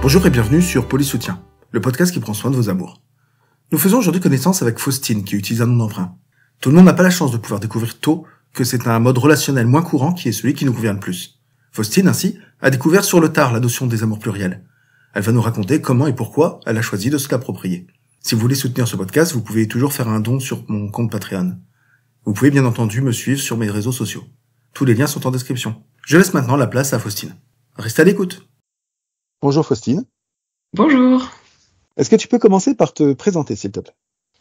Bonjour et bienvenue sur Polysoutien, le podcast qui prend soin de vos amours. Nous faisons aujourd'hui connaissance avec Faustine qui utilise un nom d'emprunt. Tout le monde n'a pas la chance de pouvoir découvrir tôt que c'est un mode relationnel moins courant qui est celui qui nous convient le plus. Faustine, ainsi, a découvert sur le tard la notion des amours pluriels. Elle va nous raconter comment et pourquoi elle a choisi de se l'approprier. Si vous voulez soutenir ce podcast, vous pouvez toujours faire un don sur mon compte Patreon. Vous pouvez bien entendu me suivre sur mes réseaux sociaux. Tous les liens sont en description. Je laisse maintenant la place à Faustine. Restez à l'écoute. Bonjour Faustine. Bonjour. Est-ce que tu peux commencer par te présenter, s'il te plaît ?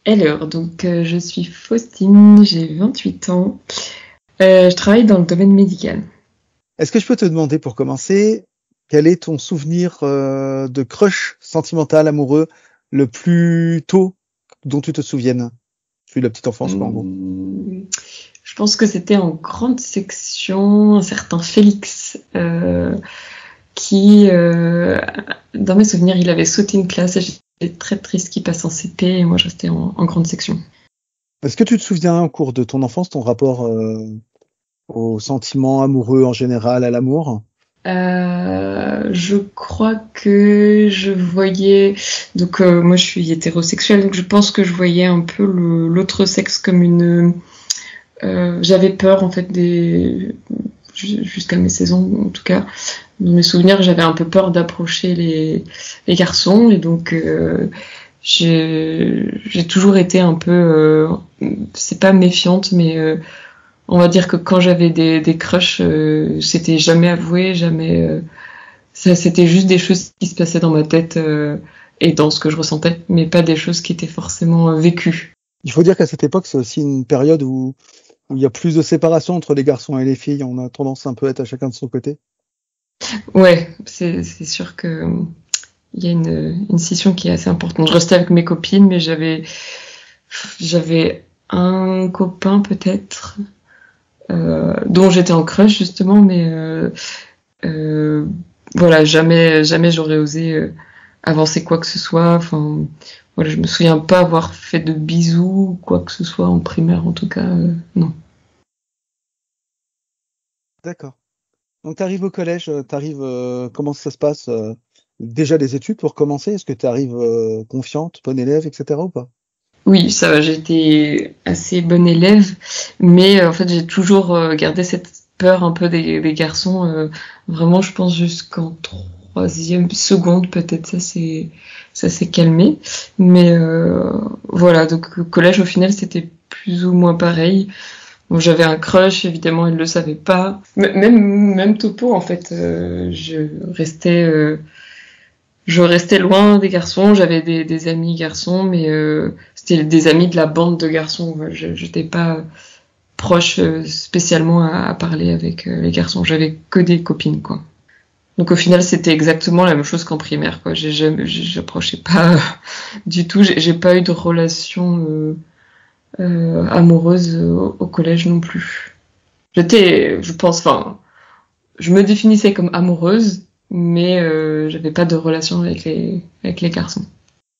Alors, je suis Faustine, j'ai 28 ans. Je travaille dans le domaine médical. Est-ce que je peux te demander, pour commencer, quel est ton souvenir de crush sentimental, amoureux, le plus tôt dont tu te souviennes ? Depuis la petite enfance, quoi, en gros. Je pense que c'était en grande section, un certain Félix, qui, dans mes souvenirs, il avait sauté une classe et j'étais très triste qu'il passe en CP et moi je restais en grande section. Est-ce que tu te souviens au cours de ton enfance, ton rapport aux sentiments amoureux en général, à l'amour ? Je crois que je voyais, donc moi je suis hétérosexuelle, donc je pense que je voyais un peu l'autre sexe comme une... j'avais peur en fait jusqu'à mes 16 ans en tout cas. Dans mes souvenirs, j'avais un peu peur d'approcher les garçons et donc j'ai toujours été un peu, c'est pas méfiante, mais on va dire que quand j'avais des crushs, c'était jamais avoué, jamais. C'était juste des choses qui se passaient dans ma tête et dans ce que je ressentais, mais pas des choses qui étaient forcément vécues. Il faut dire qu'à cette époque, c'est aussi une période où il y a plus de séparation entre les garçons et les filles. On a tendance un peu à être à chacun de son côté. Ouais, c'est sûr que il y a une scission qui est assez importante. Je restais avec mes copines, mais j'avais un copain peut-être dont j'étais en crush justement, mais voilà, jamais j'aurais osé avancer quoi que ce soit. Enfin, voilà, je me souviens pas avoir fait de bisous ou quoi que ce soit en primaire, en tout cas, non. D'accord. Donc, t'arrives au collège, comment ça se passe ? Déjà les études pour commencer, est-ce que t'arrives confiante, bonne élève, etc. ou pas ? Oui, ça va, j'ai été assez bonne élève, mais en fait j'ai toujours gardé cette peur un peu des garçons, vraiment je pense jusqu'en troisième seconde peut-être, ça s'est calmé, mais voilà, donc au collège au final c'était plus ou moins pareil. Bon, j'avais un crush, évidemment, il le savait pas. Même topo, en fait, je restais loin des garçons. J'avais des amis garçons, mais c'était des amis de la bande de garçons. J'étais pas proche spécialement à parler avec les garçons. J'avais que des copines, quoi. Donc au final, c'était exactement la même chose qu'en primaire, quoi. J'approchais pas du tout. J'ai pas eu de relation amoureuse au collège non plus. Je me définissais comme amoureuse, mais j'avais pas de relation avec les garçons.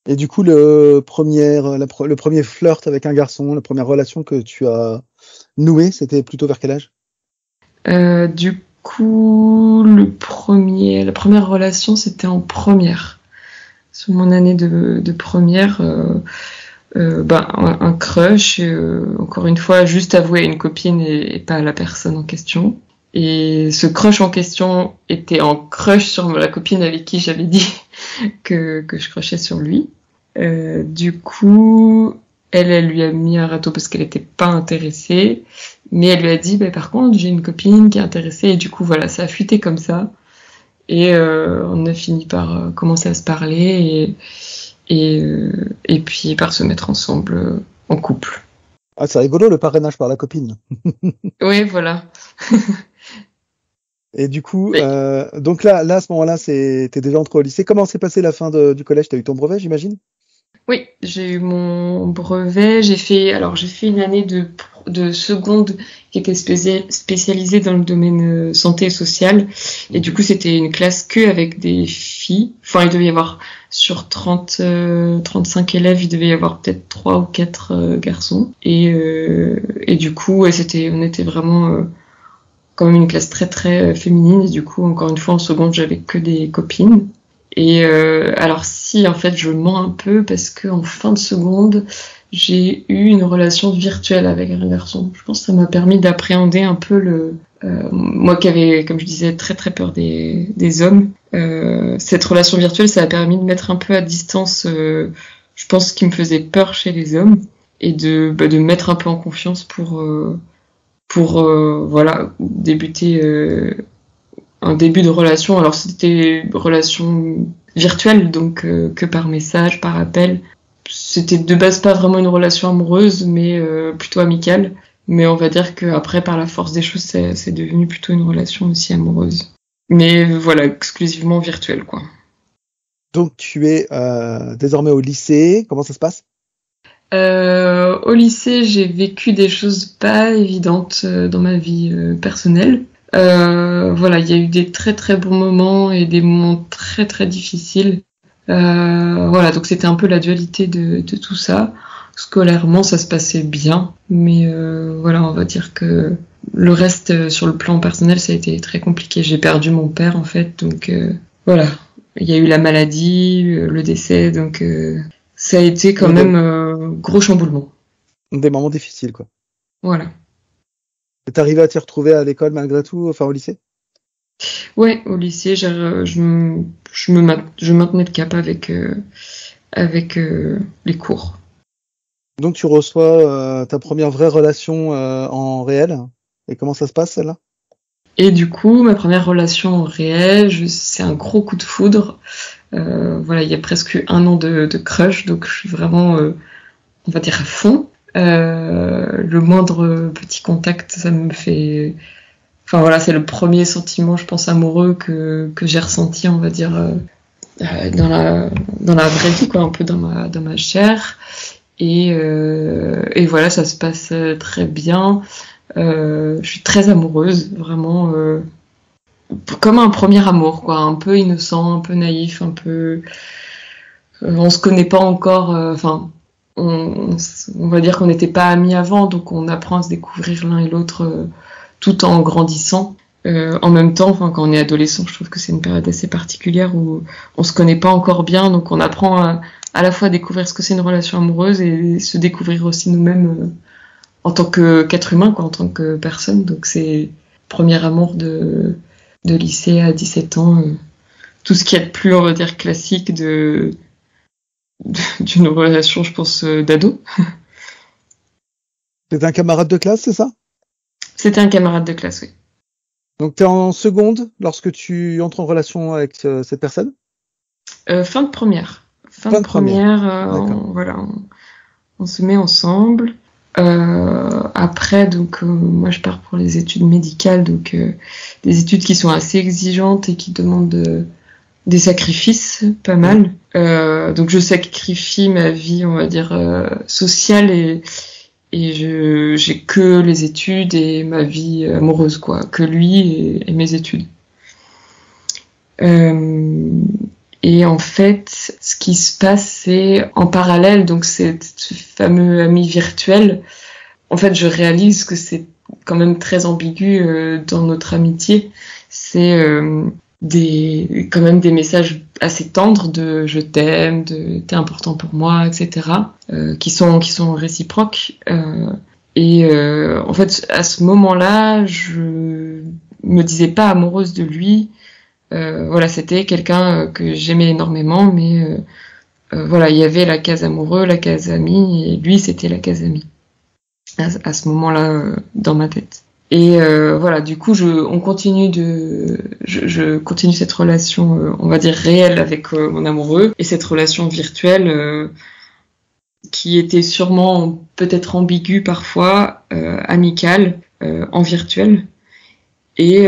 Et du coup, le premier flirt avec un garçon, la première relation que tu as nouée, c'était plutôt vers quel âge ? Du coup, la première relation, c'était en première. Sur mon année de première, un crush, encore une fois, juste avoué à une copine et pas à la personne en question. Et ce crush en question était en crush sur la copine avec qui j'avais dit que je crushais sur lui. Du coup, elle lui a mis un râteau parce qu'elle était pas intéressée, mais elle lui a dit, par contre, j'ai une copine qui est intéressée, et du coup, voilà, ça a fuité comme ça. Et on a fini par commencer à se parler et puis par se mettre ensemble en couple. Ah, c'est rigolo, le parrainage par la copine. Oui, voilà. Et du coup, donc là, à ce moment-là, t'es déjà entré au lycée. Comment s'est passée la fin du collège ? T'as eu ton brevet, j'imagine ? Oui, j'ai eu mon brevet. J'ai fait une année de seconde qui était spécialisée dans le domaine santé et social. Et du coup, c'était une classe que avec des filles. Enfin, il devait y avoir sur 35 élèves, il devait y avoir peut-être 3 ou 4 garçons. Et du coup, on était vraiment quand même une classe très très féminine. Et du coup, encore une fois, en seconde, j'avais que des copines. Et alors si, en fait, je mens un peu parce que en fin de seconde, j'ai eu une relation virtuelle avec un garçon. Je pense que ça m'a permis d'appréhender un peu moi qui avais, comme je disais, très très peur des hommes. Cette relation virtuelle, ça a permis de mettre un peu à distance, je pense, ce qui me faisait peur chez les hommes et de me mettre un peu en confiance pour voilà, débuter un début de relation. Alors c'était une relation virtuelle, donc que par message, par appel. C'était de base pas vraiment une relation amoureuse, mais plutôt amicale. Mais on va dire que après, par la force des choses, c'est devenu plutôt une relation aussi amoureuse. Mais voilà, exclusivement virtuelle, quoi. Donc tu es désormais au lycée. Comment ça se passe? Au lycée, j'ai vécu des choses pas évidentes dans ma vie personnelle. Voilà, il y a eu des très très bons moments et des moments très très difficiles. Voilà, donc c'était un peu la dualité de tout ça. Scolairement, ça se passait bien, mais voilà, on va dire que le reste sur le plan personnel, ça a été très compliqué. J'ai perdu mon père en fait, donc voilà, il y a eu la maladie, le décès, donc ça a été quand même gros chamboulement. Des moments difficiles, quoi. Voilà. T'es arrivé à t'y retrouver à l'école malgré tout, enfin au lycée? Ouais, au lycée, je maintenais le cap avec les cours. Donc tu reçois ta première vraie relation en réel. Et comment ça se passe, celle-là? Et du coup, ma première relation réelle, c'est un gros coup de foudre. Voilà, il y a presque 1 an de crush, donc je suis vraiment, on va dire, à fond. Le moindre petit contact, ça me fait... Enfin voilà, c'est le premier sentiment, je pense, amoureux que j'ai ressenti, on va dire, dans la vraie vie, quoi, un peu dans ma chair. Et voilà, ça se passe très bien. Je suis très amoureuse, vraiment, comme un premier amour, quoi, un peu innocent, un peu naïf, un peu... on se connaît pas encore, enfin... On va dire qu'on n'était pas amis avant, donc on apprend à se découvrir l'un et l'autre tout en grandissant. En même temps, enfin, quand on est adolescent, je trouve que c'est une période assez particulière où on se connaît pas encore bien, donc on apprend à la fois à découvrir ce que c'est une relation amoureuse et se découvrir aussi nous-mêmes en tant qu'être humain, quoi, en tant que personne. Donc c'est premier amour de lycée à 17 ans, tout ce qui est de plus, on va dire, classique d'une relation, je pense, d'ado. C'était un camarade de classe, c'est ça? C'était un camarade de classe, oui. Donc t'es en seconde lorsque tu entres en relation avec cette personne? Fin de première. Fin de première, voilà, on se met ensemble. Après, donc, moi je pars pour les études médicales, donc des études qui sont assez exigeantes et qui demandent des sacrifices, pas mal. Donc je sacrifie ma vie, on va dire, sociale et j'ai que les études et ma vie amoureuse, quoi, que lui et mes études. Et en fait, ce qui se passe, c'est en parallèle, donc ce fameux ami virtuel, en fait, je réalise que c'est quand même très ambigu dans notre amitié. C'est quand même des messages assez tendres de je t'aime, de t'es important pour moi, etc. Qui sont réciproques. En fait, à ce moment-là, je me disais pas amoureuse de lui. Voilà, c'était quelqu'un que j'aimais énormément, mais voilà, il y avait la case amoureux, la case ami, et lui, c'était la case ami. À ce moment-là, dans ma tête. Et voilà, du coup, je continue cette relation, on va dire réelle avec mon amoureux, et cette relation virtuelle qui était sûrement peut-être ambiguë parfois, amicale, en virtuel. Et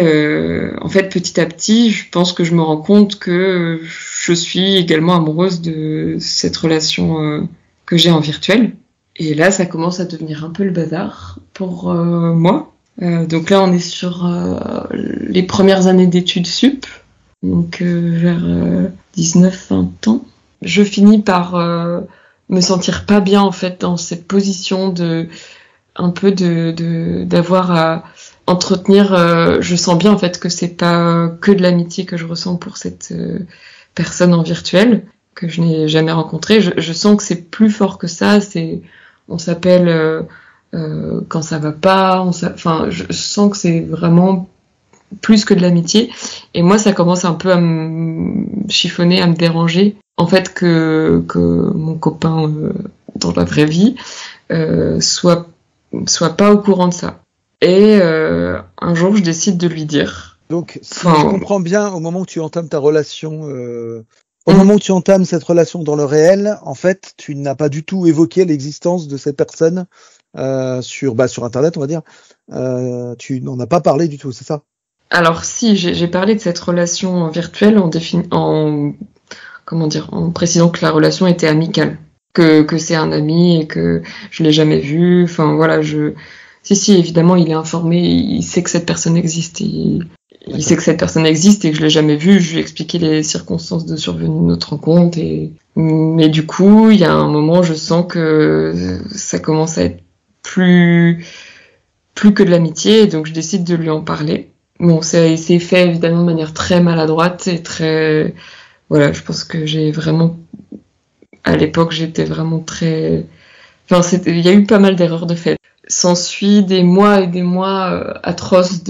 en fait, petit à petit, je pense que je me rends compte que je suis également amoureuse de cette relation que j'ai en virtuel. Et là, ça commence à devenir un peu le bazar pour moi. Donc là, on est sur les premières années d'études sup, donc vers 19-20 ans. Je finis par me sentir pas bien en fait dans cette position d'avoir à entretenir. Je sens bien en fait que c'est pas que de l'amitié que je ressens pour cette personne en virtuel que je n'ai jamais rencontré. Je sens que c'est plus fort que ça. On s'appelle quand ça va pas. Enfin, je sens que c'est vraiment plus que de l'amitié. Et moi, ça commence un peu à me chiffonner, à me déranger. En fait, que mon copain dans la vraie vie soit pas au courant de ça. Et un jour, je décide de lui dire. Donc, si je comprends bien, au moment où tu entames ta relation, au moment où tu entames cette relation dans le réel, en fait, tu n'as pas du tout évoqué l'existence de cette personne sur Internet, on va dire. Tu n'en as pas parlé du tout, c'est ça? Alors si, j'ai parlé de cette relation virtuelle en précisant que la relation était amicale, que c'est un ami et que je l'ai jamais vu. Enfin voilà, si évidemment il est informé, il sait que cette personne existe, il sait que cette personne existe et que je l'ai jamais vue. Je lui ai expliqué les circonstances de survenue de notre rencontre mais du coup il y a un moment je sens que ça commence à être plus que de l'amitié et donc je décide de lui en parler. Bon, c'est fait évidemment de manière très maladroite et très, voilà, je pense que à l'époque, j'étais vraiment très, enfin, il y a eu pas mal d'erreurs de fait. S'ensuit des mois et des mois atroces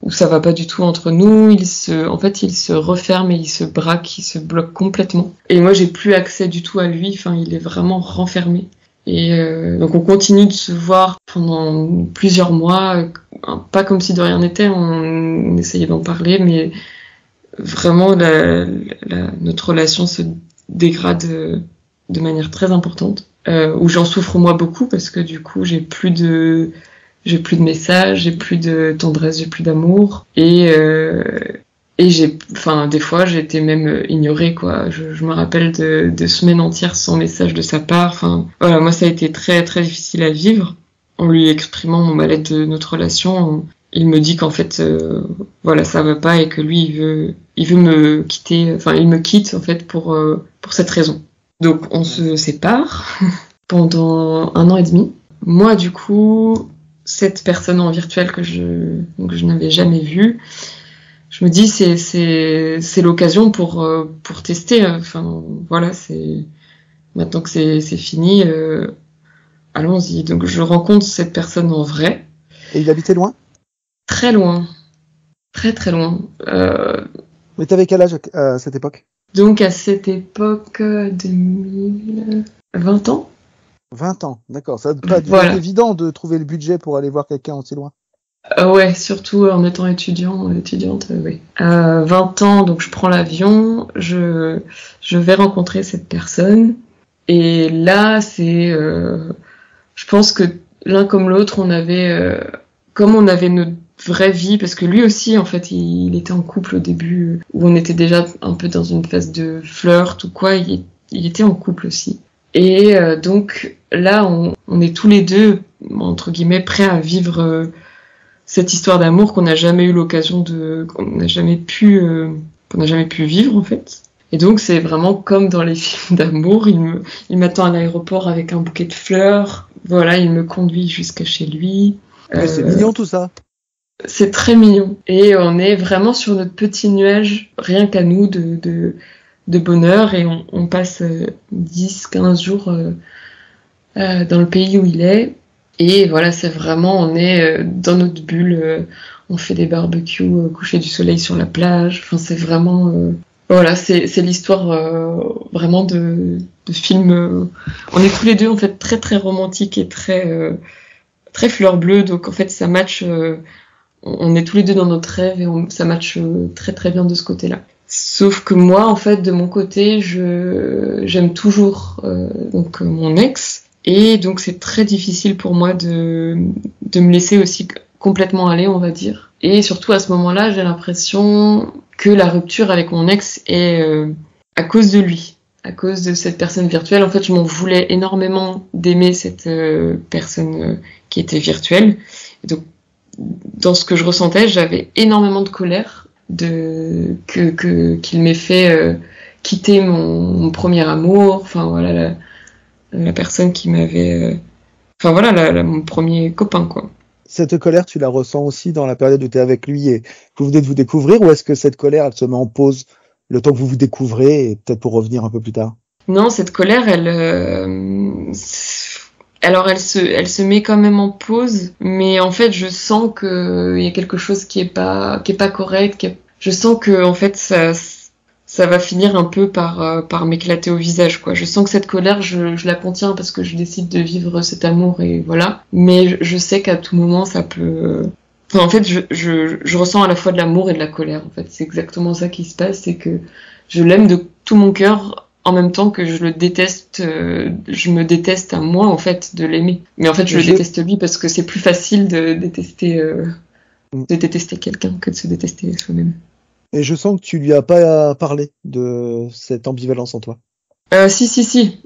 où ça va pas du tout entre nous. Il se referme et il se braque, il se bloque complètement. Et moi, j'ai plus accès du tout à lui. Enfin, il est vraiment renfermé. Et donc on continue de se voir pendant plusieurs mois, pas comme si de rien n'était, on essayait d'en parler, mais vraiment notre relation se dégrade de manière très importante, où j'en souffre moi beaucoup parce que du coup j'ai plus de messages, j'ai plus de tendresse, j'ai plus d'amour et des fois, j'ai été même ignorée, quoi. Je me rappelle de semaines entières sans message de sa part. Enfin, voilà, moi, ça a été très, très difficile à vivre. En lui exprimant mon mal-être de notre relation, il me dit qu'en fait, voilà, ça va pas et que lui, il veut me quitter. Enfin, il me quitte, en fait, pour cette raison. Donc, on se sépare pendant 1 an et demi. Moi, du coup, cette personne en virtuel que je n'avais jamais vue, je me dis c'est l'occasion pour tester. Enfin voilà, c'est maintenant que c'est fini, allons-y. Donc je rencontre cette personne en vrai. Et il habitait loin? Très loin, très très loin. Mais t'avais quel âge à cette époque? Donc à cette époque, 20 ans. 20 ans, d'accord. Ça n'a pas dû être évident de trouver le budget pour aller voir quelqu'un aussi loin. Ouais, surtout en étant étudiante, oui. 20 ans, donc je prends l'avion, je vais rencontrer cette personne, et là, je pense que l'un comme l'autre, comme on avait notre vraie vie, parce que lui aussi, en fait, il était en couple au début, où on était déjà un peu dans une phase de flirt ou quoi, il était en couple aussi. Et donc là, on est tous les deux, entre guillemets, prêts à vivre cette histoire d'amour qu'on n'a jamais eu l'occasion qu'on n'a jamais pu vivre en fait. Et donc c'est vraiment comme dans les films d'amour, il m'attend à l'aéroport avec un bouquet de fleurs, voilà, il me conduit jusqu'à chez lui. C'est mignon tout ça. C'est très mignon. Et on est vraiment sur notre petit nuage, rien qu'à nous, de bonheur, et on passe 10-15 jours dans le pays où il est. Et voilà, c'est vraiment, on est dans notre bulle, on fait des barbecues, coucher du soleil sur la plage. Enfin, c'est vraiment, voilà, c'est l'histoire vraiment de film. On est tous les deux en fait très très romantiques et très très fleur bleue. Donc en fait, ça match. On est tous les deux dans notre rêve et ça match très très bien de ce côté-là. Sauf que moi, en fait, de mon côté, j'aime toujours donc mon ex. Et donc c'est très difficile pour moi de me laisser aussi complètement aller, on va dire. Et surtout à ce moment-là, j'ai l'impression que la rupture avec mon ex est à cause de lui, à cause de cette personne virtuelle. En fait, je m'en voulais énormément d'aimer cette personne qui était virtuelle. Et donc dans ce que je ressentais, j'avais énormément de colère qu'il m'ait fait quitter mon premier amour. Enfin voilà. La personne qui m'avait... Enfin voilà, mon premier copain, quoi. Cette colère, tu la ressens aussi dans la période où tu es avec lui et vous venez de vous découvrir, ou est-ce que cette colère, elle se met en pause le temps que vous vous découvrez et peut-être pour revenir un peu plus tard? Non, cette colère, alors elle se met quand même en pause, mais en fait je sens que il y a quelque chose qui est pas correct. Je sens que en fait ça va finir un peu par m'éclater au visage, quoi. Je sens que cette colère, je la contiens parce que je décide de vivre cet amour et voilà. Mais je sais qu'à tout moment ça peut. Enfin, en fait, je ressens à la fois de l'amour et de la colère. En fait, c'est exactement ça qui se passe, c'est que je l'aime de tout mon cœur. En même temps que je le déteste, je me déteste à moi en fait de l'aimer. Mais en fait, je le déteste lui parce que c'est plus facile de détester quelqu'un que de se détester soi-même. Et je sens que tu lui as pas parlé de cette ambivalence en toi. Si.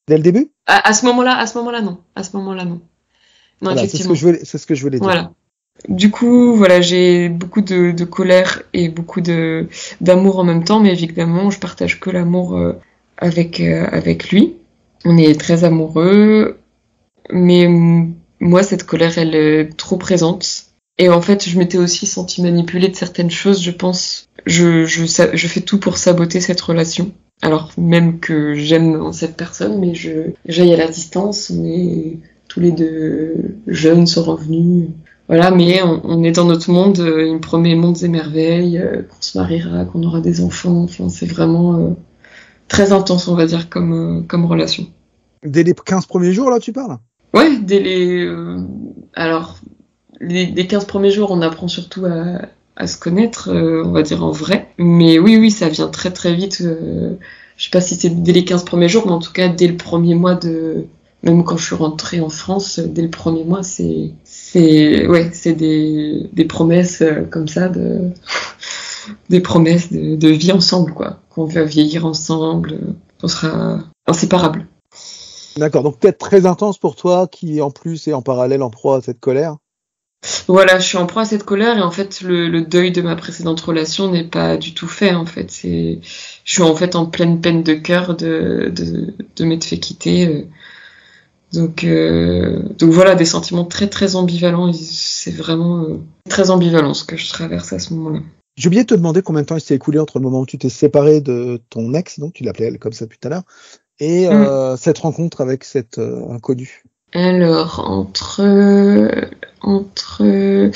Dès le début? À ce moment-là, non. Non, voilà, effectivement. C'est ce que je voulais dire. Voilà. Du coup, voilà, j'ai beaucoup de colère et beaucoup d'amour en même temps, mais évidemment, je partage que l'amour avec lui. On est très amoureux, mais moi, cette colère, elle est trop présente. Et en fait, je m'étais aussi sentie manipulée de certaines choses, je pense. Je fais tout pour saboter cette relation. Alors, même que j'aime cette personne, mais j'aille à la distance, on est tous les deux jeunes, sont revenus. Voilà, mais on est dans notre monde, il me promet mondes et merveilles, qu'on se mariera, qu'on aura des enfants, enfin c'est vraiment très intense, on va dire, comme relation. Dès les 15 premiers jours, là, tu parles? Ouais, dès les 15 premiers jours, on apprend surtout à se connaître, on va dire en vrai. Mais oui, ça vient très très vite, je sais pas si c'est dès les 15 premiers jours, mais en tout cas, dès le premier mois même quand je suis rentrée en France, dès le premier mois, c'est des promesses comme ça, des promesses de vie ensemble, quoi. Qu'on va vieillir ensemble, qu'on sera inséparables. D'accord, donc peut-être très intense pour toi, qui en plus est en parallèle en proie à cette colère. Voilà, je suis en proie à cette colère et en fait le deuil de ma précédente relation n'est pas du tout fait, en fait. Je suis en fait en pleine peine de cœur de m'être fait quitter. Donc voilà, des sentiments très très ambivalents. C'est vraiment très ambivalent ce que je traverse à ce moment-là. J'ai oublié de te demander combien de temps il s'est écoulé entre le moment où tu t'es séparé de ton ex, donc tu l'appelais elle comme ça depuis tout à l'heure, et cette rencontre avec cet inconnu. Alors entre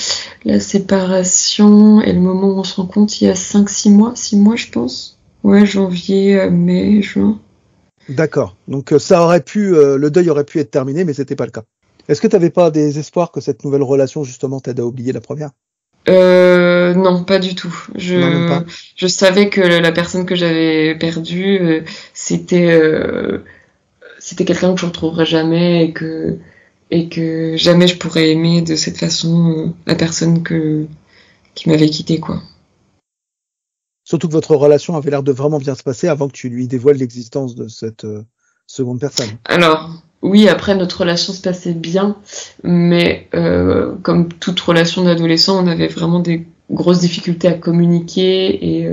la séparation et le moment où on se rencontre, il y a 6 mois je pense. Ouais, janvier, mai, juin. D'accord. Donc ça aurait pu, le deuil aurait pu être terminé, mais c'était pas le cas. Est-ce que t'avais pas des espoirs que cette nouvelle relation justement t'aide à oublier la première? Non, pas du tout. Je savais que la personne que j'avais perdue, c'était quelqu'un que je retrouverais jamais et que jamais je pourrais aimer de cette façon la personne qui m'avait quitté, quoi. Surtout que votre relation avait l'air de vraiment bien se passer avant que tu lui dévoiles l'existence de cette seconde personne. Alors, oui, après notre relation se passait bien, mais comme toute relation d'adolescent, on avait vraiment des grosses difficultés à communiquer et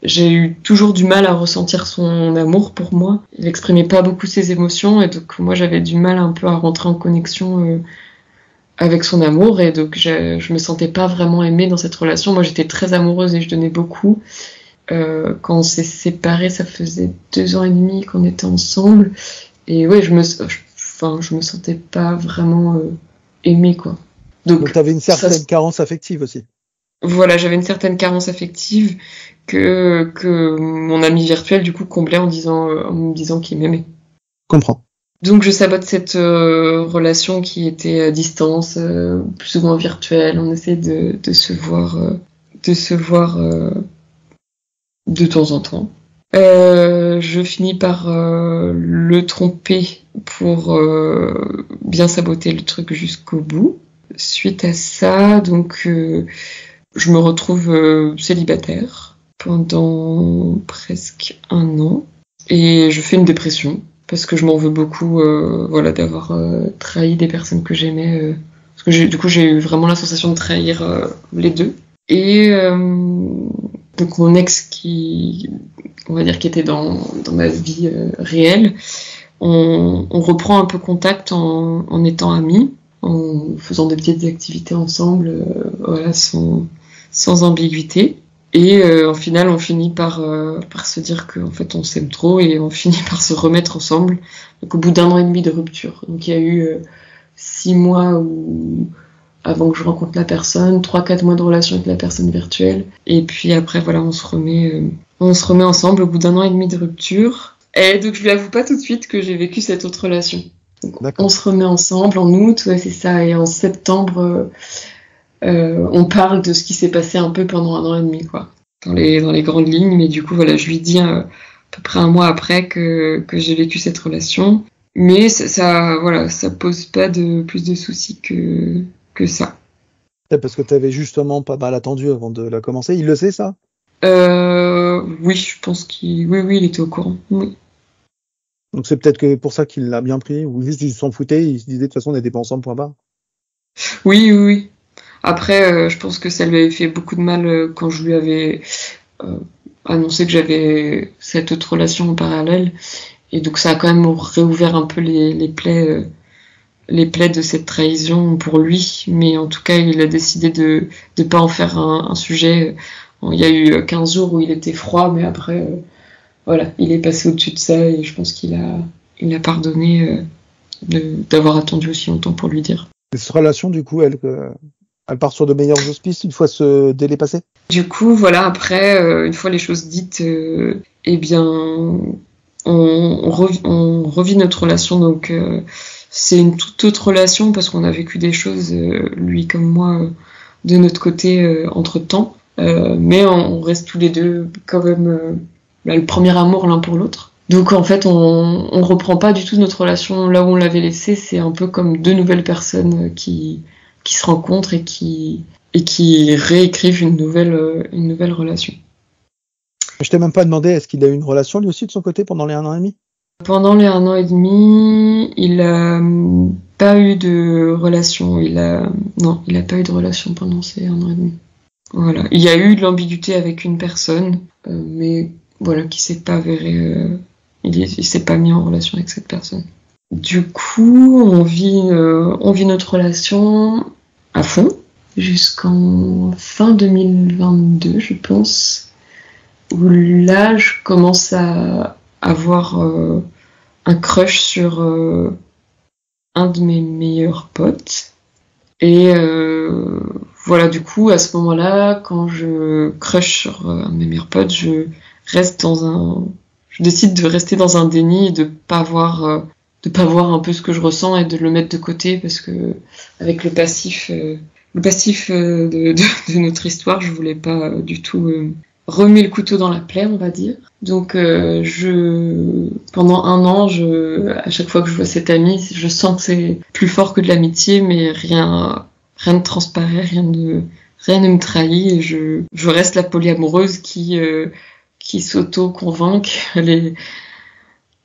j'ai eu toujours du mal à ressentir son amour pour moi. Il n'exprimait pas beaucoup ses émotions et donc moi j'avais du mal un peu à rentrer en connexion avec son amour et donc je me sentais pas vraiment aimée dans cette relation. Moi j'étais très amoureuse et je donnais beaucoup. Quand on s'est séparés, ça faisait 2 ans et demi qu'on était ensemble et ouais je me sentais pas vraiment aimée, quoi. Donc t'avais une certaine carence affective aussi. Voilà, j'avais une certaine carence affective que mon ami virtuel du coup comblait en me disant qu'il m'aimait. Comprends. Donc je sabote cette relation qui était à distance, plus ou moins virtuelle. On essaie de se voir de temps en temps. Je finis par le tromper pour bien saboter le truc jusqu'au bout. Suite à ça, donc je me retrouve célibataire pendant presque 1 an et je fais une dépression parce que je m'en veux beaucoup d'avoir trahi des personnes que j'aimais parce que j'ai eu vraiment la sensation de trahir les deux et donc mon ex qui était dans ma vie réelle, on reprend un peu contact en étant amis, en faisant des petites activités ensemble, sans ambiguïté. Et au final, on finit par se dire qu'en fait, on s'aime trop et on finit par se remettre ensemble. Donc, au bout d'1 an et demi de rupture. Donc, il y a eu 6 mois avant que je rencontre la personne, 3-4 mois de relation avec la personne virtuelle. Et puis après, voilà, on se remet ensemble au bout d'1 an et demi de rupture. Et donc, je lui avoue pas tout de suite que j'ai vécu cette autre relation. Donc, on se remet ensemble en août, ouais, c'est ça. Et en septembre, on parle de ce qui s'est passé un peu pendant 1 an et demi, quoi. Dans les grandes lignes. Mais du coup, voilà, je lui dis à peu près 1 mois après que j'ai vécu cette relation. Mais ça pose pas plus de soucis que ça. C'est parce que t'avais justement pas mal attendu avant de la commencer. Il le sait, ça? Oui, je pense il était au courant. Oui. Donc c'est peut-être que pour ça qu'il l'a bien pris, ou juste il s'en foutait, il se disait de toute façon on n'était pas ensemble, point barre. Oui. Après, je pense que ça lui avait fait beaucoup de mal quand je lui avais annoncé que j'avais cette autre relation en parallèle. Et donc ça a quand même réouvert un peu les plaies de cette trahison pour lui. Mais en tout cas, il a décidé de pas en faire un sujet. Il y a eu 15 jours où il était froid, mais après, voilà, il est passé au-dessus de ça et je pense qu'il a pardonné d'avoir attendu aussi longtemps pour lui dire. Et cette relation, du coup, elle part sur de meilleurs auspices une fois ce délai passé? Du coup, voilà, après, une fois les choses dites, eh bien, on revit notre relation. Donc, c'est une toute autre relation parce qu'on a vécu des choses, lui comme moi, de notre côté entre-temps. Mais on reste tous les deux quand même le premier amour l'un pour l'autre. Donc en fait, on reprend pas du tout notre relation là où on l'avait laissée. C'est un peu comme 2 nouvelles personnes qui se rencontrent et qui réécrivent une nouvelle relation. Je t'ai même pas demandé, est-ce qu'il a eu une relation lui aussi de son côté pendant les 1 an et demi? Pendant les 1 an et demi, il a pas eu de relation. Il a pas eu de relation pendant ces 1 an et demi. Voilà. Il y a eu de l'ambiguïté avec une personne, mais voilà, qui s'est pas avéré. Il s'est pas mis en relation avec cette personne. Du coup, on vit notre relation à fond jusqu'en fin 2022, je pense, où là, je commence à avoir un crush sur un de mes meilleurs potes. Et voilà, du coup, à ce moment-là, quand je crush sur un de mes meilleurs potes, je décide de rester dans un déni et de pas voir un peu ce que je ressens et de le mettre de côté parce que avec le passif de notre histoire, je voulais pas du tout remuer le couteau dans la plaie, on va dire. Donc pendant 1 an, à chaque fois que je vois cet ami, je sens que c'est plus fort que de l'amitié, mais rien ne transparaît, rien ne me trahit et je reste la polyamoureuse qui s'auto-convainc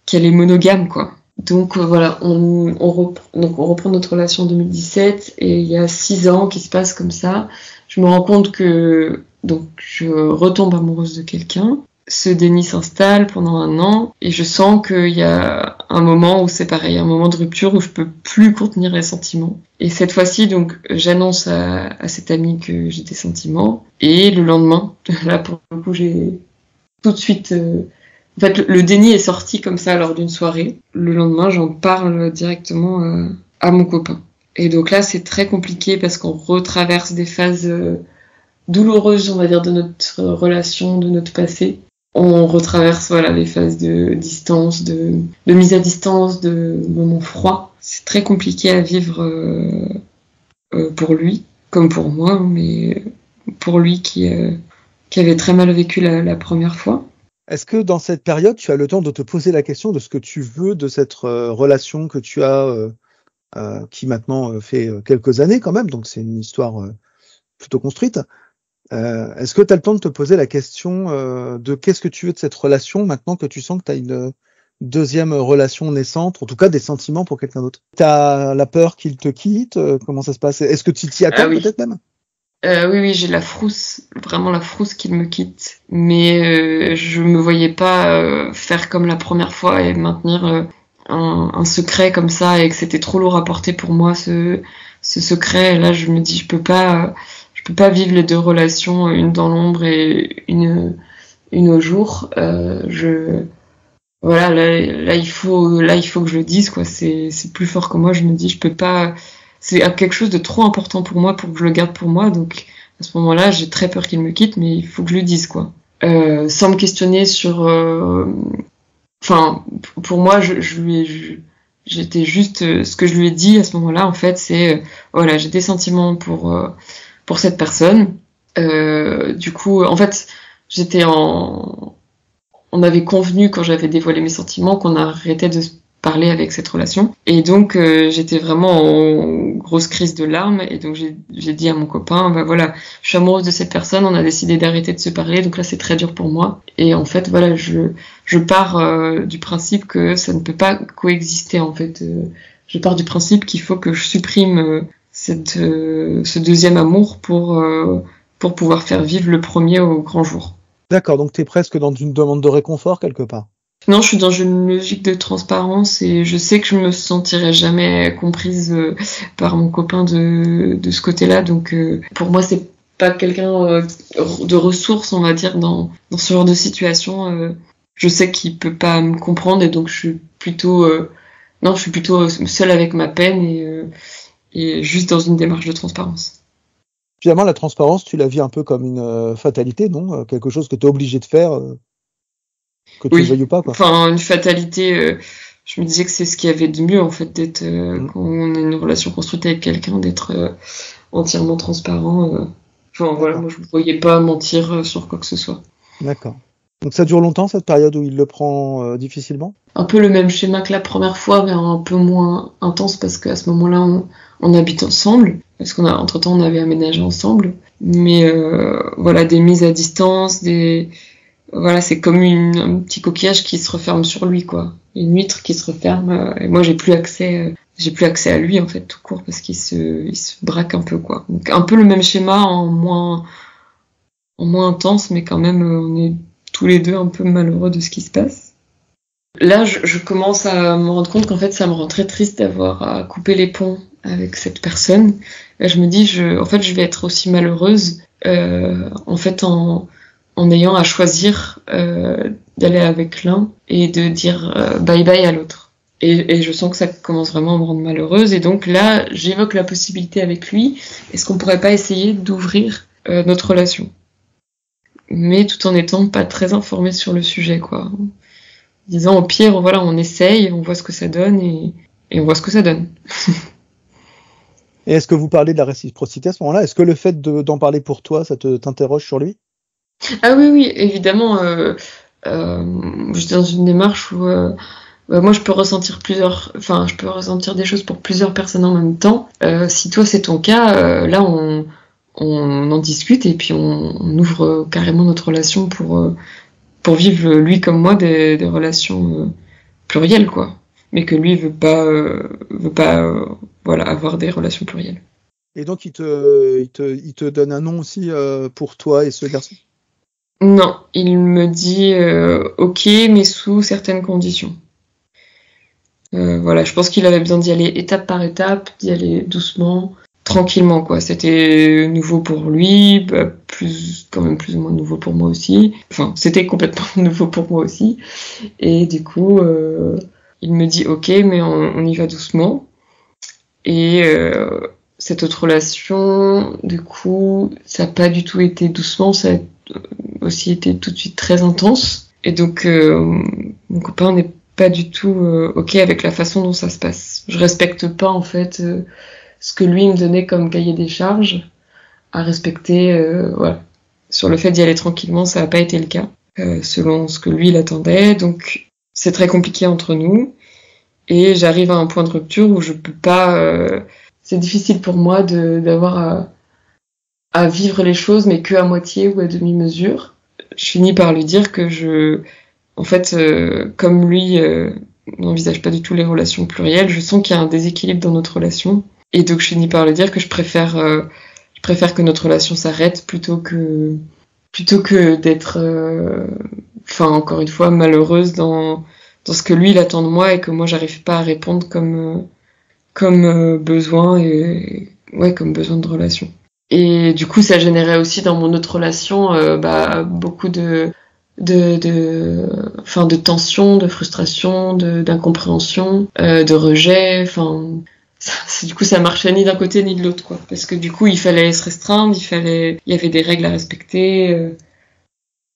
qu'elle est monogame, quoi. Donc voilà, on reprend notre relation en 2017 et il y a 6 ans qui se passent comme ça. Je me rends compte que donc je retombe amoureuse de quelqu'un. Ce déni s'installe pendant 1 an et je sens qu'il y a un moment où c'est pareil, un moment de rupture où je peux plus contenir les sentiments. Et cette fois-ci, donc, j'annonce à cet ami que j'ai des sentiments et le lendemain, là pour le coup, j'ai tout de suite... En fait, le déni est sorti comme ça lors d'une soirée. Le lendemain, j'en parle directement à mon copain. Et donc là, c'est très compliqué parce qu'on retraverse des phases douloureuses, on va dire, de notre relation, de notre passé. On retraverse les phases de distance, de mise à distance, de moments froids. C'est très compliqué à vivre pour lui, comme pour moi, mais pour lui qui avait très mal vécu la première fois. Est-ce que dans cette période, tu as le temps de te poser la question de ce que tu veux de cette relation que tu as, qui maintenant fait quelques années quand même, donc c'est une histoire plutôt construite. Est-ce que tu as le temps de te poser la question de qu'est-ce que tu veux de cette relation maintenant que tu sens que tu as une deuxième relation naissante, en tout cas des sentiments pour quelqu'un d'autre? Tu as la peur qu'il te quitte? Comment ça se passe? Est-ce que tu t'y attends peut-être même? Oui, j'ai la frousse, vraiment la frousse qu'il me quitte. Mais je me voyais pas faire comme la première fois et maintenir un secret comme ça et que c'était trop lourd à porter pour moi ce secret. Et là, je me dis, je peux pas peux pas vivre les deux relations, une dans l'ombre et une au jour. Voilà, là il faut que je le dise, quoi. C'est plus fort que moi. Je me dis, je peux pas. C'est quelque chose de trop important pour moi pour que je le garde pour moi. Donc à ce moment-là, j'ai très peur qu'il me quitte, mais il faut que je le dise, quoi. Sans me questionner sur. Enfin, pour moi, j'étais juste ce que je lui ai dit à ce moment-là. En fait, c'est voilà, j'ai des sentiments pour cette personne. Du coup, en fait, on avait convenu quand j'avais dévoilé mes sentiments qu'on arrêtait de se parler avec cette relation. Et donc, j'étais vraiment en grosse crise de larmes. Et donc, j'ai dit à mon copain, bah voilà, je suis amoureuse de cette personne, on a décidé d'arrêter de se parler. Donc là, c'est très dur pour moi. Et en fait, voilà, je pars du principe que ça ne peut pas coexister, en fait. Je pars du principe qu'il faut que je supprime ce deuxième amour pour pouvoir faire vivre le premier au grand jour. D'accord, donc t'es presque dans une demande de réconfort quelque part. Non, je suis dans une logique de transparence et je sais que je me sentirai jamais comprise par mon copain de ce côté-là. Donc pour moi, c'est pas quelqu'un de ressources, on va dire, dans ce genre de situation. Je sais qu'il peut pas me comprendre et donc je suis plutôt seule avec ma peine et juste dans une démarche de transparence. Finalement, la transparence, tu la vis un peu comme une fatalité, non ? Quelque chose que tu es obligé de faire, que tu ne veuilles pas, quoi. Enfin, une fatalité, je me disais que c'est ce qu'il y avait de mieux, en fait, d'être, quand on a une relation construite avec quelqu'un, d'être entièrement transparent. Enfin, voilà, moi, je ne voyais pas mentir sur quoi que ce soit. D'accord. Donc ça dure longtemps, cette période où il le prend difficilement ? Un peu le même schéma que la première fois, mais un peu moins intense, parce qu'à ce moment-là, on habite ensemble. Parce entre-temps, on avait aménagé ensemble. Mais voilà, des mises à distance, voilà, c'est comme un petit coquillage qui se referme sur lui, quoi. Une huître qui se referme. Et moi, j'ai plus accès à lui, en fait, tout court, parce qu'il se braque un peu, quoi. Donc, un peu le même schéma, en moins intense, mais quand même, on est tous les deux un peu malheureux de ce qui se passe. Là, je commence à me rendre compte qu'en fait, ça me rend très triste d'avoir à couper les ponts avec cette personne. Et je me dis, je vais être aussi malheureuse, en fait, en ayant à choisir d'aller avec l'un et de dire bye bye à l'autre. Et je sens que ça commence vraiment à me rendre malheureuse. Et donc là, j'évoque la possibilité avec lui. Est-ce qu'on pourrait pas essayer d'ouvrir notre relation ? Mais tout en étant pas très informée sur le sujet, quoi. Disant au pire, voilà, on essaye, on voit ce que ça donne et on voit ce que ça donne. Et est-ce que vous parlez de la réciprocité à ce moment-là ? Est-ce que le fait d'en parler pour toi, ça t'interroge sur lui ? Ah oui, évidemment. Je suis dans une démarche où moi je peux ressentir des choses pour plusieurs personnes en même temps. Si toi c'est ton cas, là on en discute et puis on ouvre carrément notre relation pour vivre lui comme moi des relations plurielles, quoi. Mais que lui veut pas voilà, avoir des relations plurielles. Et donc il te donne un nom aussi pour toi et ce garçon ? Non, il me dit ok, mais sous certaines conditions. Voilà, je pense qu'il avait besoin d'y aller étape par étape, d'y aller doucement, tranquillement, quoi. C'était nouveau pour lui, quand même plus ou moins nouveau pour moi aussi. Enfin, c'était complètement nouveau pour moi aussi. Et du coup, il me dit ok, mais on y va doucement. Et cette autre relation, du coup, ça n'a pas du tout été doucement, ça a aussi été tout de suite très intense. Et donc, mon copain n'est pas du tout ok avec la façon dont ça se passe. Je respecte pas, en fait, ce que lui me donnait comme cahier des charges à respecter. Voilà. Sur le fait d'y aller tranquillement, ça n'a pas été le cas, selon ce que lui il attendait. Donc, c'est très compliqué entre nous. Et j'arrive à un point de rupture où je peux pas... c'est difficile pour moi d'avoir à vivre les choses, mais que à moitié ou à demi-mesure. Je finis par lui dire que en fait, comme lui n'envisage pas du tout les relations plurielles, je sens qu'il y a un déséquilibre dans notre relation. Et donc je finis par lui dire que je préfère que notre relation s'arrête plutôt que d'être, encore une fois, malheureuse dans ce que lui il attend de moi et que moi j'arrive pas à répondre comme besoin et comme besoin de relation. Et du coup, ça générait aussi dans mon autre relation beaucoup de tension, de frustration, d'incompréhension, de rejet. Du coup, ça marchait ni d'un côté ni de l'autre, quoi. Parce que du coup, il fallait se restreindre, il y avait des règles à respecter.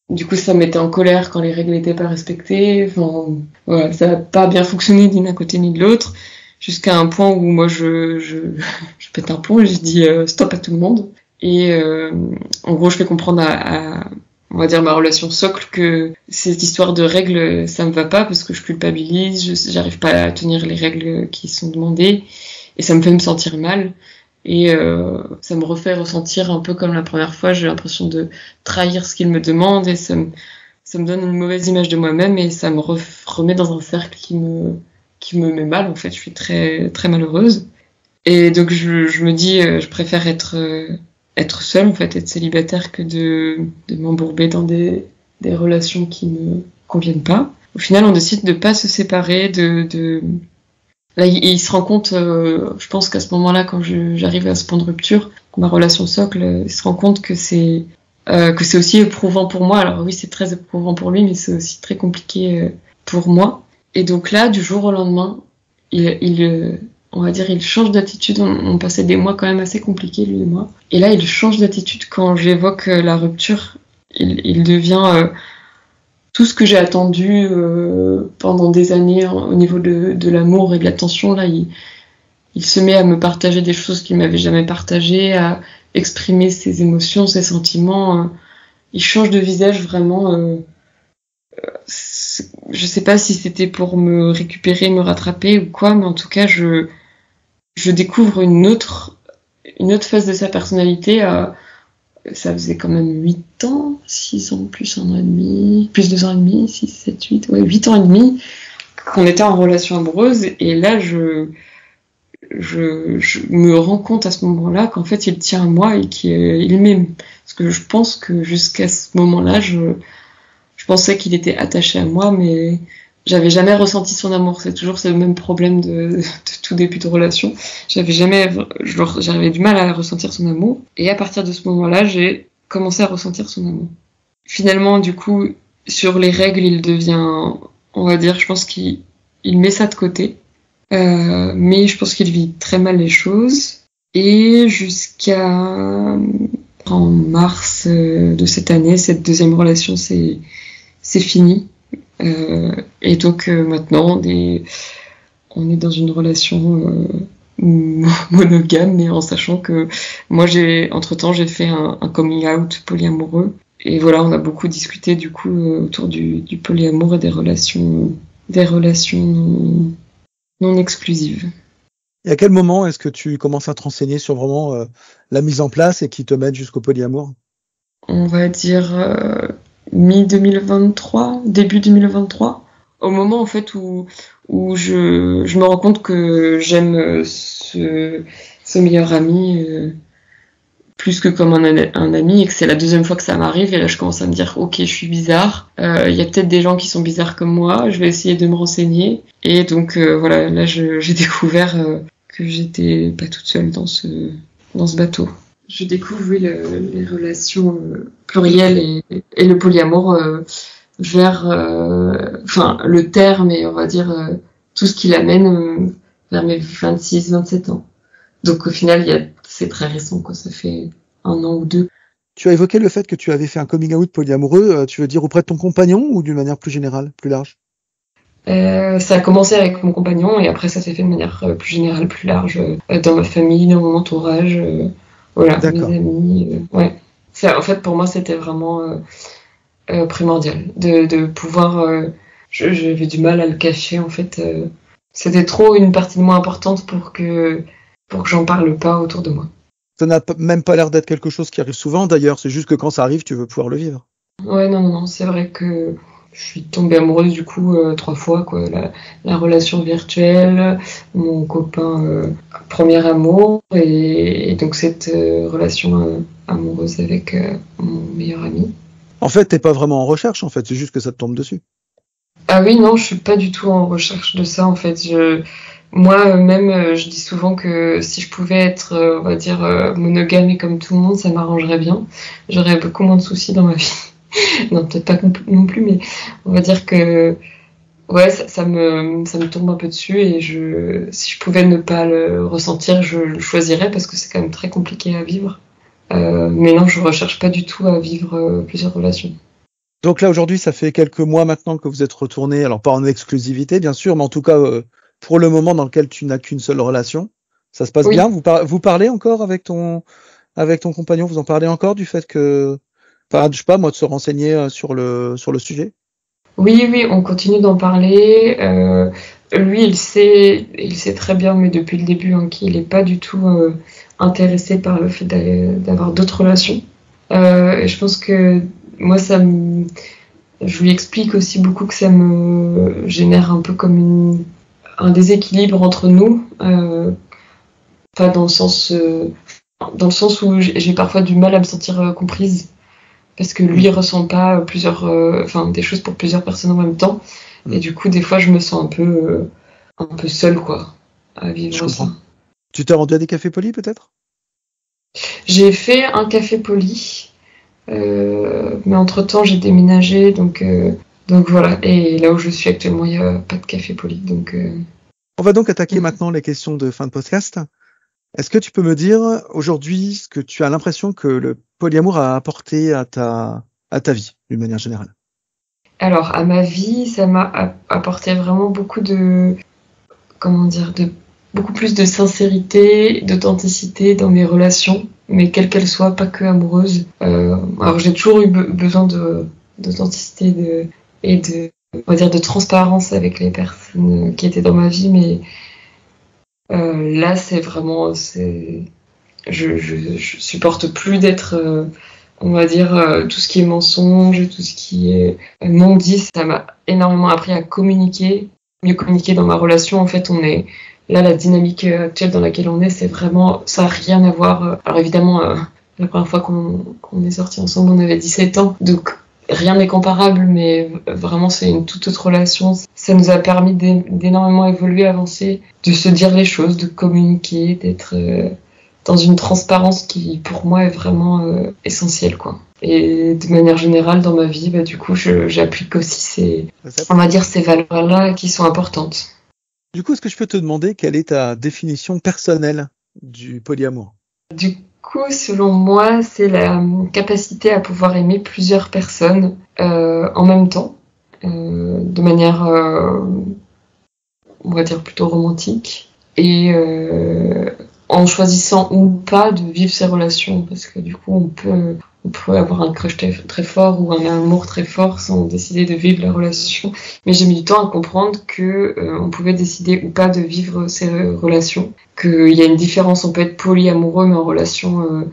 Du coup, ça me mettait en colère quand les règles n'étaient pas respectées. Voilà, ça n'a pas bien fonctionné ni d'un côté ni de l'autre. Jusqu'à un point où moi je pète un plomb et je dis stop à tout le monde. Et en gros, je fais comprendre à on va dire ma relation socle que cette histoire de règles, ça me va pas parce que je culpabilise, j'arrive pas à tenir les règles qui sont demandées et ça me fait me sentir mal. Et ça me refait ressentir un peu comme la première fois, j'ai l'impression de trahir ce qu'il me demande et ça me donne une mauvaise image de moi-même et ça me remet dans un cercle qui me met mal, en fait. Je suis très, très malheureuse. Et donc, je me dis, je préfère être seule, en fait, être célibataire que de m'embourber dans des relations qui me conviennent pas. Au final, on décide de pas se séparer, Là, il se rend compte, je pense qu'à ce moment-là, quand j'arrive à ce point de rupture, ma relation socle, il se rend compte que c'est aussi éprouvant pour moi. Alors oui, c'est très éprouvant pour lui, mais c'est aussi très compliqué pour moi. Et donc là, du jour au lendemain, on va dire, il change d'attitude. On passait des mois quand même assez compliqués, lui et moi. Et là, il change d'attitude quand j'évoque la rupture. Il devient tout ce que j'ai attendu pendant des années au niveau de l'amour et de l'attention. Là, il se met à me partager des choses qu'il m'avait jamais partagées, à exprimer ses émotions, ses sentiments. Il change de visage vraiment. Je sais pas si c'était pour me récupérer, me rattraper ou quoi, mais en tout cas, je découvre une autre phase de sa personnalité. Ça faisait quand même 8 ans, 6 ans plus 1 an et demi, plus 2 ans et demi, 6, 7, 8, 8 ans et demi, qu'on était en relation amoureuse. Et là, je me rends compte à ce moment-là qu'en fait, il tient à moi et qu'il m'aime. Parce que je pense que jusqu'à ce moment-là, je pensais qu'il était attaché à moi, mais j'avais jamais ressenti son amour. C'est toujours ce même problème de tout début de relation. J'avais du mal à ressentir son amour. Et à partir de ce moment-là, j'ai commencé à ressentir son amour. Finalement, du coup, sur les règles, il devient, on va dire, je pense qu'il met ça de côté. Mais je pense qu'il vit très mal les choses. Et jusqu'à en mars de cette année, cette deuxième relation, c'est fini. Et donc maintenant on est dans une relation monogame, mais en sachant que moi entre-temps j'ai fait un coming out polyamoureux. Et voilà, on a beaucoup discuté du coup autour du polyamour et des relations non exclusives. Et à quel moment est-ce que tu commences à te renseigner sur vraiment la mise en place et qui te mène jusqu'au polyamour ? On va dire mi-2023, début 2023, au moment en fait où je me rends compte que j'aime ce meilleur ami plus que comme un ami et que c'est la deuxième fois que ça m'arrive. Et là je commence à me dire ok, je suis bizarre, y a peut-être des gens qui sont bizarres comme moi, je vais essayer de me renseigner. Et donc voilà, là j'ai découvert que j'étais pas toute seule dans ce bateau. Je découvre les relations plurielles et le polyamour vers le terme et on va dire tout ce qui l'amène vers mes 26-27 ans. Donc au final, c'est très récent, quoi. Ça fait 1 an ou 2. Tu as évoqué le fait que tu avais fait un coming out polyamoureux. Tu veux dire auprès de ton compagnon ou d'une manière plus générale, plus large ? Ça a commencé avec mon compagnon et après ça s'est fait de manière plus générale, plus large, dans ma famille, dans mon entourage. Voilà, d'accord. Mes amis, ouais. En fait, pour moi, c'était vraiment primordial de pouvoir. J'avais du mal à le cacher, en fait. C'était trop une partie de moi importante pour que j'en parle pas autour de moi. Ça n'a même pas l'air d'être quelque chose qui arrive souvent, d'ailleurs. C'est juste que quand ça arrive, tu veux pouvoir le vivre. Ouais, non, c'est vrai que je suis tombée amoureuse du coup 3 fois, quoi. La relation virtuelle, mon copain premier amour et donc cette relation amoureuse avec mon meilleur ami. En fait, t'es pas vraiment en recherche, en fait, c'est juste que ça te tombe dessus. Ah oui, non, je suis pas du tout en recherche de ça, en fait. Moi-même, je dis souvent que si je pouvais être, on va dire, monogame et comme tout le monde, ça m'arrangerait bien. J'aurais beaucoup moins de soucis dans ma vie. Non, peut-être pas non plus, mais on va dire que ouais, ça me tombe un peu dessus et si je pouvais ne pas le ressentir, je le choisirais parce que c'est quand même très compliqué à vivre. Mais non, je recherche pas du tout à vivre plusieurs relations. Donc là, aujourd'hui, ça fait quelques mois maintenant que vous êtes retourné, alors pas en exclusivité, bien sûr, mais en tout cas, pour le moment dans lequel tu n'as qu'une seule relation. Ça se passe bien? Vous parlez encore avec ton compagnon? Vous en parlez encore du fait que, enfin, je sais pas, moi, de se renseigner sur le sujet? Oui, on continue d'en parler. Lui, il sait très bien, mais depuis le début, hein, qu'il est pas du tout intéressé par le fait d'avoir d'autres relations. Et je pense que moi, je lui explique aussi beaucoup que ça me génère un peu comme un déséquilibre entre nous, pas dans le sens où j'ai parfois du mal à me sentir comprise. Parce que lui ressent pas des choses pour plusieurs personnes en même temps. Et du coup, des fois, je me sens un peu seule, quoi, à vivre ça. Tu t'es rendu à des cafés polis, peut-être? J'ai fait un café poli, mais entre-temps, j'ai déménagé, donc voilà. Et là où je suis actuellement, il n'y a pas de café poli, donc... On va donc attaquer maintenant les questions de fin de podcast. Est-ce que tu peux me dire aujourd'hui ce que tu as l'impression que le polyamour a apporté à ta vie, d'une manière générale? Alors, à ma vie, ça m'a apporté vraiment beaucoup beaucoup plus de sincérité, d'authenticité dans mes relations, mais quelles qu'elles soient, pas que amoureuses. Alors, j'ai toujours eu besoin d'authenticité et on va dire, de transparence avec les personnes qui étaient dans ma vie, mais là, c'est vraiment, je supporte plus d'être, on va dire, tout ce qui est mensonge, tout ce qui est non-dit. Ça m'a énormément appris à mieux communiquer dans ma relation. En fait, là, la dynamique actuelle dans laquelle on est, c'est vraiment, ça n'a rien à voir. Alors évidemment, la première fois qu'on est sortis ensemble, on avait 17 ans, donc rien n'est comparable, mais vraiment, c'est une toute autre relation. Ça nous a permis d'énormément évoluer, avancer, de se dire les choses, de communiquer, d'être dans une transparence qui, pour moi, est vraiment essentielle, quoi. Et de manière générale, dans ma vie, du coup, j'applique aussi ces valeurs-là qui sont importantes. Du coup, est-ce que je peux te demander quelle est ta définition personnelle du polyamour? Du coup, selon moi, c'est la capacité à pouvoir aimer plusieurs personnes en même temps, de manière, on va dire, plutôt romantique, et en choisissant ou pas de vivre ces relations, parce que du coup, on peut avoir un crush très fort ou un amour très fort sans décider de vivre la relation. Mais j'ai mis du temps à comprendre que on pouvait décider ou pas de vivre ces relations, qu'il y a une différence. On peut être polyamoureux mais en relation,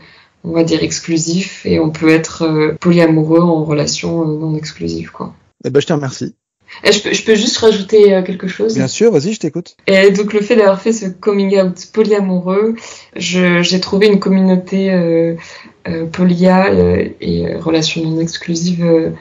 on va dire exclusive, et on peut être polyamoureux en relation non exclusive, quoi. Eh ben, je te remercie. Et je peux juste rajouter quelque chose? Bien sûr, vas-y, je t'écoute. Et donc le fait d'avoir fait ce coming out polyamoureux, j'ai trouvé une communauté polia et relations non exclusives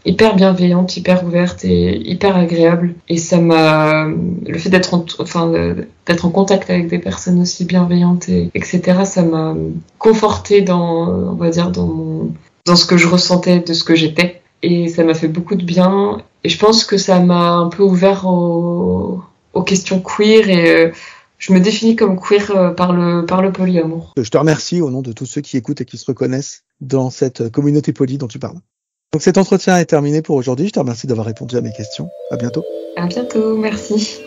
hyper bienveillante, hyper ouverte et hyper agréable. Et ça le fait d'être en contact avec des personnes aussi bienveillantes etc. Ça m'a conforté on va dire dans ce que je ressentais de ce que j'étais. Et ça m'a fait beaucoup de bien. Et je pense que ça m'a un peu ouvert aux questions queer et je me définis comme queer par le polyamour. Je te remercie au nom de tous ceux qui écoutent et qui se reconnaissent dans cette communauté poly dont tu parles. Donc cet entretien est terminé pour aujourd'hui. Je te remercie d'avoir répondu à mes questions. À bientôt. À bientôt, merci.